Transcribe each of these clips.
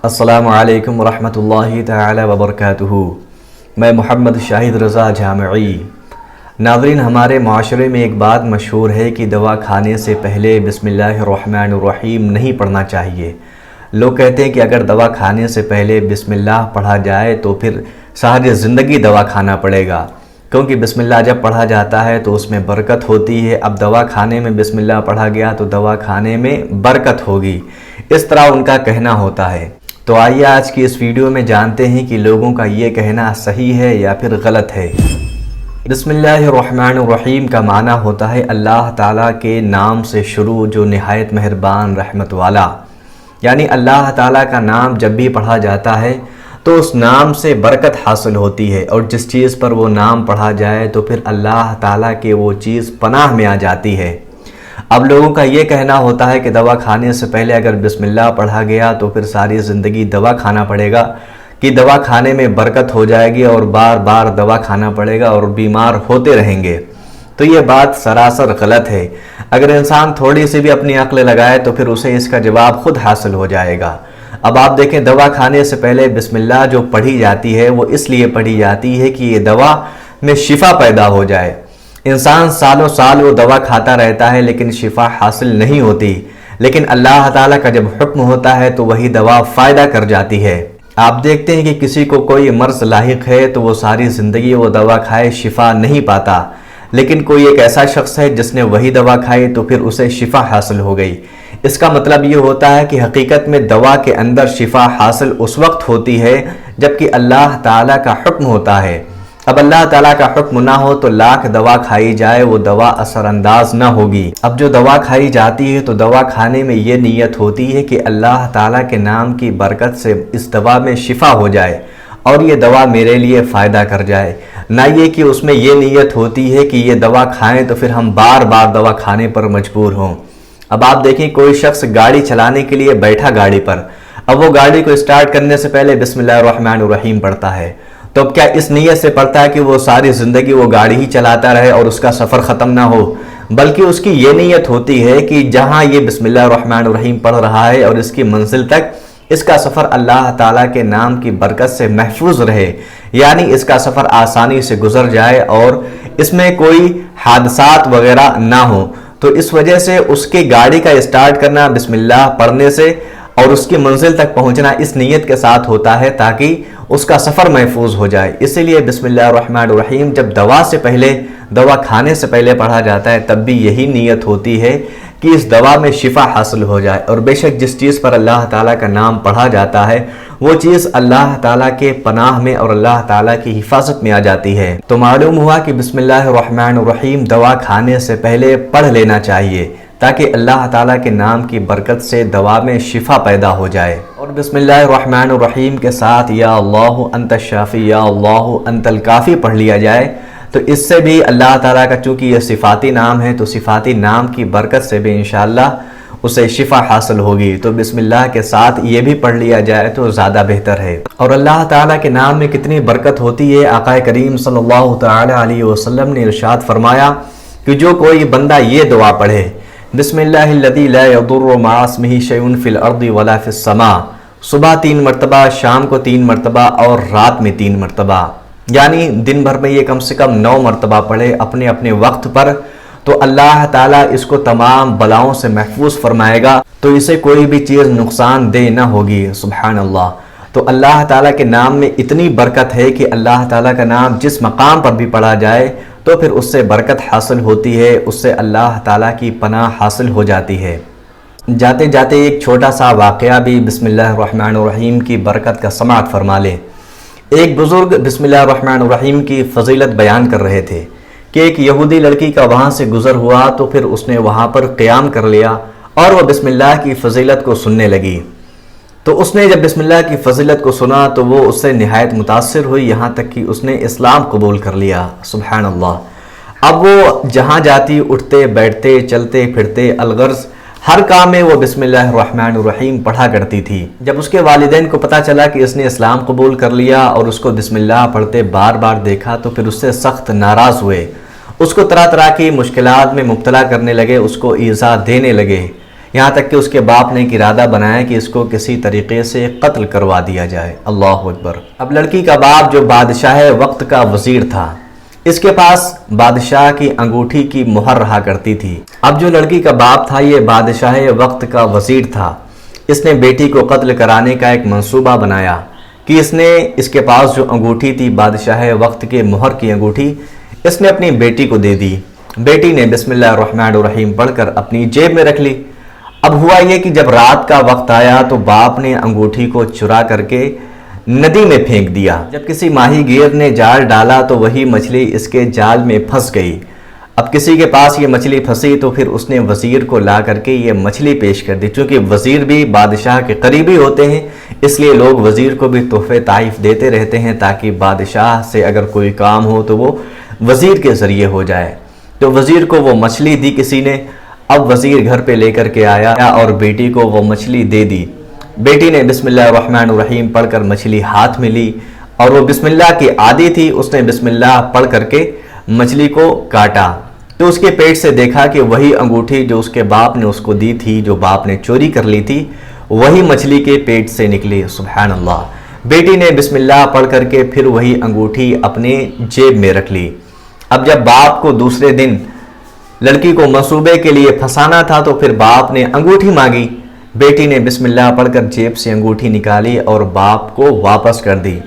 السلام علیکم ورحمۃ اللہ تعالی وبرکاتہ۔ میں محمد شاہد رضا جامعی۔ ناظرین، ہمارے معاشرے میں ایک بات مشہور ہے کہ دوا کھانے سے پہلے بسم اللہ الرحمن الرحیم نہیں پڑھنا چاہیے۔ لوگ کہتے ہیں کہ اگر دوا کھانے سے پہلے بسم اللہ پڑھا جائے تو پھر ساری زندگی دوا کھانا پڑے گا، کیونکہ بسم اللہ جب پڑھا جاتا ہے تو اس میں برکت ہوتی ہے۔ اب دوا کھانے میں بسم اللہ پڑھا گیا تو دوا کھانے میں برکت ہوگی، اس طرح ان کا کہنا ہوتا ہے۔ تو آئیے آج کی اس ویڈیو میں جانتے ہیں کہ لوگوں کا یہ کہنا صحیح ہے یا پھر غلط ہے۔ بسم اللہ الرحمن الرحیم کا معنی ہوتا ہے اللہ تعالیٰ کے نام سے شروع جو نہایت مہربان رحمت والا، یعنی اللہ تعالیٰ کا نام جب بھی پڑھا جاتا ہے تو اس نام سے برکت حاصل ہوتی ہے، اور جس چیز پر وہ نام پڑھا جائے تو پھر اللہ تعالیٰ کے وہ چیز پناہ میں آ جاتی ہے۔ اب لوگوں کا یہ کہنا ہوتا ہے کہ دوا کھانے سے پہلے اگر بسم اللہ پڑھا گیا تو پھر ساری زندگی دوا کھانا پڑے گا، کہ دوا کھانے میں برکت ہو جائے گی اور بار بار دوا کھانا پڑے گا اور بیمار ہوتے رہیں گے۔ تو یہ بات سراسر غلط ہے۔ اگر انسان تھوڑی سی بھی اپنی عقل لگائے تو پھر اسے اس کا جواب خود حاصل ہو جائے گا۔ اب آپ دیکھیں، دوا کھانے سے پہلے بسم اللہ جو پڑھی جاتی ہے وہ اس لیے پڑھی جاتی ہے کہ یہ دوا میں شفا پیدا ہو جائے۔ انسان سالوں سال وہ دوا کھاتا رہتا ہے لیکن شفا حاصل نہیں ہوتی، لیکن اللہ تعالیٰ کا جب حکم ہوتا ہے تو وہی دوا فائدہ کر جاتی ہے۔ آپ دیکھتے ہیں کہ کسی کو کوئی مرض لاحق ہے تو وہ ساری زندگی وہ دوا کھائے شفا نہیں پاتا، لیکن کوئی ایک ایسا شخص ہے جس نے وہی دوا کھائی تو پھر اسے شفا حاصل ہو گئی۔ اس کا مطلب یہ ہوتا ہے کہ حقیقت میں دوا کے اندر شفا حاصل اس وقت ہوتی ہے جبکہ اللہ تعالیٰ کا حکم ہوتا ہے۔ اب اللہ تعالیٰ کا حکم نہ ہو تو لاکھ دوا کھائی جائے وہ دوا اثر انداز نہ ہوگی۔ اب جو دوا کھائی جاتی ہے تو دوا کھانے میں یہ نیت ہوتی ہے کہ اللہ تعالیٰ کے نام کی برکت سے اس دوا میں شفا ہو جائے اور یہ دوا میرے لیے فائدہ کر جائے، نہ یہ کہ اس میں یہ نیت ہوتی ہے کہ یہ دوا کھائیں تو پھر ہم بار بار دوا کھانے پر مجبور ہوں۔ اب آپ دیکھیں، کوئی شخص گاڑی چلانے کے لیے بیٹھا گاڑی پر، اب وہ گاڑی کو اسٹارٹ کرنے سے پہلے بسم اللہ الرحمن الرحیم پڑھتا ہے، تو اب کیا اس نیت سے پڑھتا ہے کہ وہ ساری زندگی وہ گاڑی ہی چلاتا رہے اور اس کا سفر ختم نہ ہو، بلکہ اس کی یہ نیت ہوتی ہے کہ جہاں یہ بسم اللہ الرحمن الرحیم پڑھ رہا ہے اور اس کی منزل تک اس کا سفر اللہ تعالیٰ کے نام کی برکت سے محفوظ رہے، یعنی اس کا سفر آسانی سے گزر جائے اور اس میں کوئی حادثات وغیرہ نہ ہو۔ تو اس وجہ سے اس کی گاڑی کا اسٹارٹ کرنا بسم اللہ پڑھنے سے اور اس کی منزل تک پہنچنا اس نیت کے ساتھ ہوتا ہے تاکہ اس کا سفر محفوظ ہو جائے۔ اسی لیے بسم اللہ الرحمن الرحیم جب دوا کھانے سے پہلے پڑھا جاتا ہے تب بھی یہی نیت ہوتی ہے کہ اس دوا میں شفا حاصل ہو جائے، اور بے شک جس چیز پر اللہ تعالیٰ کا نام پڑھا جاتا ہے وہ چیز اللہ تعالیٰ کے پناہ میں اور اللہ تعالیٰ کی حفاظت میں آ جاتی ہے۔ تو معلوم ہوا کہ بسم اللہ الرحمن الرحیم دوا کھانے سے پہلے پڑھ لینا چاہیے تاکہ اللہ تعالیٰ کے نام کی برکت سے دوا میں شفا پیدا ہو جائے۔ اور بسم اللہ الرحمن الرحیم کے ساتھ یا اللہ انت الشافی یا اللہ انت الکافی پڑھ لیا جائے تو اس سے بھی اللہ تعالیٰ کا، چونکہ یہ صفاتی نام ہے تو صفاتی نام کی برکت سے بھی انشاءاللہ اسے شفا حاصل ہوگی۔ تو بسم اللہ کے ساتھ یہ بھی پڑھ لیا جائے تو زیادہ بہتر ہے۔ اور اللہ تعالیٰ کے نام میں کتنی برکت ہوتی ہے، آقا کریم صلی اللہ تعالی علیہ وسلم نے ارشاد فرمایا کہ جو کوئی بندہ یہ دعا پڑھے، بسم اللہ الذی لا یضر مع اسمہ شیء فی الارض ولا فی السماء، صبح 3 مرتبہ، شام کو 3 مرتبہ اور رات میں 3 مرتبہ، یعنی دن بھر میں یہ کم سے کم 9 مرتبہ پڑھے اپنے اپنے وقت پر، تو اللہ تعالیٰ اس کو تمام بلاؤں سے محفوظ فرمائے گا، تو اسے کوئی بھی چیز نقصان دہ نہ ہوگی۔ سبحان اللہ۔ تو اللہ تعالیٰ کے نام میں اتنی برکت ہے کہ اللہ تعالیٰ کا نام جس مقام پر بھی پڑھا جائے تو پھر اس سے برکت حاصل ہوتی ہے، اس سے اللہ تعالیٰ کی پناہ حاصل ہو جاتی ہے۔ جاتے جاتے ایک چھوٹا سا واقعہ بھی بسم اللہ الرحمن الرحیم کی برکت کا سماعت فرما لیں۔ ایک بزرگ بسم اللہ الرحمن الرحیم کی فضیلت بیان کر رہے تھے کہ ایک یہودی لڑکی کا وہاں سے گزر ہوا تو پھر اس نے وہاں پر قیام کر لیا اور وہ بسم اللہ کی فضیلت کو سننے لگی۔ تو اس نے جب بسم اللہ کی فضیلت کو سنا تو وہ اس سے نہایت متاثر ہوئی، یہاں تک کہ اس نے اسلام قبول کر لیا۔ سبحان اللہ۔ اب وہ جہاں جاتی، اٹھتے بیٹھتے چلتے پھرتے الغرض ہر کام میں وہ بسم اللہ الرحمن الرحیم پڑھا کرتی تھی۔ جب اس کے والدین کو پتہ چلا کہ اس نے اسلام قبول کر لیا اور اس کو بسم اللہ پڑھتے بار بار دیکھا تو پھر اس سے سخت ناراض ہوئے، اس کو طرح طرح کی مشکلات میں مبتلا کرنے لگے، اس کو ایذا دینے لگے، یہاں تک کہ اس کے باپ نے ایک ارادہ بنایا کہ اس کو کسی طریقے سے قتل کروا دیا جائے۔ اللہ اکبر۔ اب لڑکی کا باپ جو بادشاہ وقت کا وزیر تھا، اس کے پاس بادشاہ کی انگوٹھی کی مہر رہا کرتی تھی۔ اب جو لڑکی کا باپ تھا یہ بادشاہ وقت کا وزیر تھا، اس نے بیٹی کو قتل کرانے کا ایک منصوبہ بنایا کہ اس نے اس کے پاس جو انگوٹھی تھی بادشاہ وقت کے مہر کی انگوٹھی، اس نے اپنی بیٹی کو دے دی۔ بیٹی نے بسم اللہ الرحمن الرحیم پڑھ کر اپنی جیب میں رکھ لی۔ اب ہوا یہ کہ جب رات کا وقت آیا تو باپ نے انگوٹھی کو چرا کر کے ندی میں پھینک دیا۔ جب کسی ماہی گیر نے جال ڈالا تو وہی مچھلی اس کے جال میں پھنس گئی۔ اب کسی کے پاس یہ مچھلی پھنسی تو پھر اس نے وزیر کو لا کر کے یہ مچھلی پیش کر دی۔ چونکہ وزیر بھی بادشاہ کے قریبی ہوتے ہیں، اس لیے لوگ وزیر کو بھی تحفے تحائف دیتے رہتے ہیں تاکہ بادشاہ سے اگر کوئی کام ہو تو وہ وزیر کے ذریعے ہو جائے۔ تو وزیر کو وہ مچھلی دی کسی نے۔ اب وزیر گھر پہ لے کر کے آیا اور بیٹی کو وہ مچھلی دے دی۔ بیٹی نے بسم اللہ الرحمن الرحیم پڑھ کر مچھلی ہاتھ میں لی اور وہ بسم اللہ کی عادی تھی، اس نے بسم اللہ پڑھ کر کے مچھلی کو کاٹا تو اس کے پیٹ سے دیکھا کہ وہی انگوٹھی جو اس کے باپ نے اس کو دی تھی، جو باپ نے چوری کر لی تھی، وہی مچھلی کے پیٹ سے نکلی۔ سبحان اللہ۔ بیٹی نے بسم اللہ پڑھ کر کے پھر وہی انگوٹھی اپنے جیب میں رکھ لی۔ اب جب باپ کو دوسرے دن لڑکی کو منصوبے کے لیے پھنسانا تھا تو پھر باپ نے انگوٹھی مانگی۔ بیٹی نے بسم اللہ پڑھ کر جیب سے انگوٹھی نکالی اور باپ کو واپس کر دی۔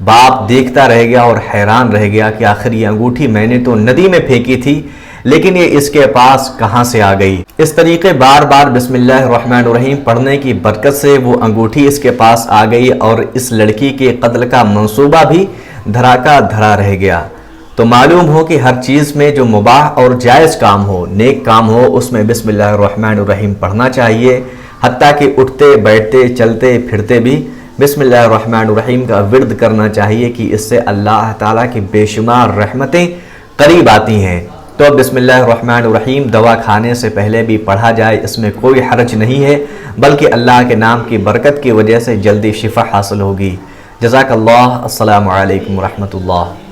باپ دیکھتا رہ گیا اور حیران رہ گیا کہ آخر یہ انگوٹھی میں نے تو ندی میں پھینکی تھی، لیکن یہ اس کے پاس کہاں سے آ گئی؟ اس طریقے بار بار بسم اللہ الرحمن الرحیم پڑھنے کی برکت سے وہ انگوٹھی اس کے پاس آ گئی اور اس لڑکی کے قتل کا منصوبہ بھی دھرا کا دھرا رہ گیا۔ تو معلوم ہو کہ ہر چیز میں جو مباح اور جائز کام ہو، نیک کام ہو، اس میں بسم اللہ الرحمن الرحیم پڑھنا چاہیے، حتیٰ کہ اٹھتے بیٹھتے چلتے پھرتے بھی بسم اللہ الرحمن الرحیم کا ورد کرنا چاہیے کہ اس سے اللہ تعالیٰ کی بے شمار رحمتیں قریب آتی ہیں۔ تو بسم اللہ الرحمن الرحیم دوا کھانے سے پہلے بھی پڑھا جائے، اس میں کوئی حرج نہیں ہے، بلکہ اللہ کے نام کی برکت کی وجہ سے جلدی شفا حاصل ہوگی۔ جزاک اللہ۔ السلام علیکم ورحمۃ اللہ۔